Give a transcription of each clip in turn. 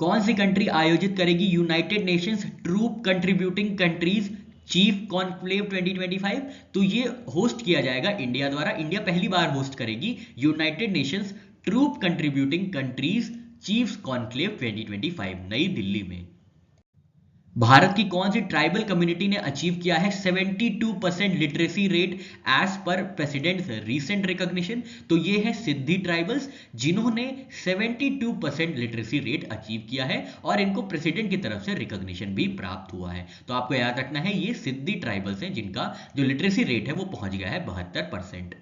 कौन सी कंट्री आयोजित करेगी United Nations troop contributing countries chief conclave 2025? तो ये होस्ट किया जाएगा इंडिया द्वारा। इंडिया पहली बार होस्ट करेगी United Nations troop contributing countries chief conclave 2025 New Delhi में। भारत की कौन सी ट्राइबल कम्युनिटी ने अचीव किया है 72% literacy rate as per president recent recognition? तो ये है सिद्धि ट्राइबल्स, जिन्होंने 72% लिटरेसी रेट अचीव किया है और इनको प्रेसिडेंट की तरफ से रिकॉग्निशन भी प्राप्त हुआ है। तो आपको याद रखना है ये सिद्धि ट्राइबल्स हैं जिनका जो लिटरेसी रेट है वो पहुंच गया है 72%।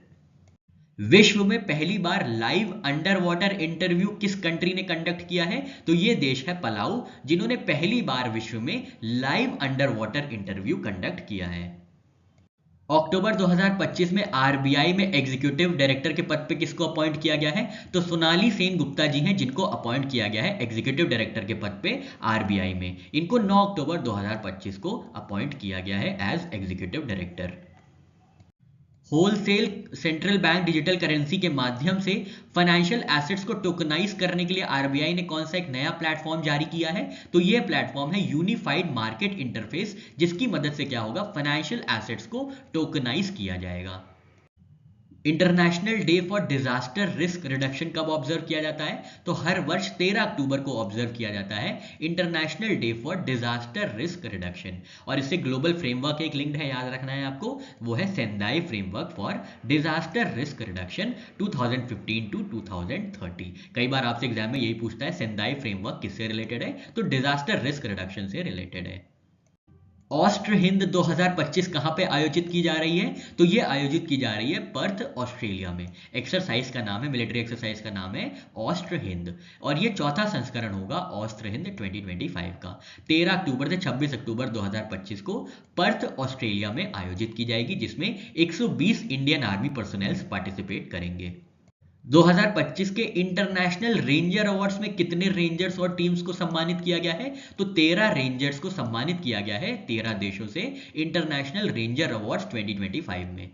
विश्व में पहली बार लाइव अंडर वाटर इंटरव्यू किस कंट्री ने कंडक्ट किया है? तो ये देश है पलाऊ, जिन्होंने पहली बार विश्व में live under water interview conduct किया है। अक्टूबर 2025 में आरबीआई में एग्जीक्यूटिव डायरेक्टर के पद पे किसको अपॉइंट किया गया है? तो सोनाली सेन गुप्ता जी हैं जिनको अपॉइंट किया गया है एग्जीक्यूटिव डायरेक्टर के पद पे आरबीआई में। इनको 9 अक्टूबर 2025 को अपॉइंट किया गया है as executive director. Wholesale central bank digital currency के माध्यम से फाइनेंशियल एसेट्स को टोकनाइज करने के लिए आरबीआई ने कौन सा एक नया प्लेटफॉर्म जारी किया है? तो यह प्लेटफॉर्म है यूनिफाइड मार्केट इंटरफेस, जिसकी मदद से क्या होगा, फाइनेंशियल एसेट्स को टोकनाइज किया जाएगा। International day for disaster risk reduction कब ऑब्जर्व किया जाता है? तो हर वर्ष 13 अक्टूबर को ऑब्जर्व किया जाता है international day for disaster risk reduction. और इससे ग्लोबल फ्रेमवर्क एक लिंक्ड है, याद रखना है आपको, वो है Sendai framework for disaster risk reduction 2015 to 2030। कई बार आपसे एग्जाम में यही पूछता है सेंदाई फ्रेमवर्क किससे रिलेटेड है? तो डिजास्टर रिस्क रिडक्शन से रिलेटेड है। ऑस्ट्र हिंद 2025 कहां पे आयोजित की जा रही है? तो ये आयोजित की जा रही है पर्थ ऑस्ट्रेलिया में। एक्सरसाइज का नाम है, मिलिट्री एक्सरसाइज का नाम है ऑस्ट्र हिंद, और ये चौथा संस्करण होगा ऑस्ट्र हिंद 2025 का। 13 अक्टूबर से 26 अक्टूबर 2025 को पर्थ ऑस्ट्रेलिया में आयोजित की जाएगी, जिसमें 120 इंडियन आर्मी पर्सनल्स पार्टिसिपेट करेंगे। 2025 के इंटरनेशनल रेंजर अवार्ड्स में कितने रेंजर्स और टीम्स को सम्मानित किया गया है? तो 13 रेंजर्स को सम्मानित किया गया है 13 देशों से इंटरनेशनल रेंजर अवार्ड्स 2025 में।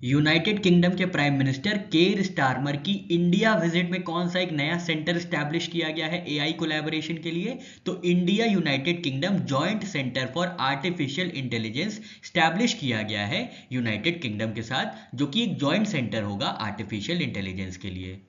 यूनाइटेड किंगडम के प्राइम मिनिस्टर केर स्टारमर की इंडिया विजिट में कौन सा एक नया सेंटर स्टैब्लिश किया गया है एआई कोलैबोरेशन के लिए? तो India United kingdom joint centre for artificial intelligence establish किया गया है यूनाइटेड किंगडम के साथ, जो कि एक जॉइंट सेंटर होगा आर्टिफिशियल इंटेलिजेंस के लिए।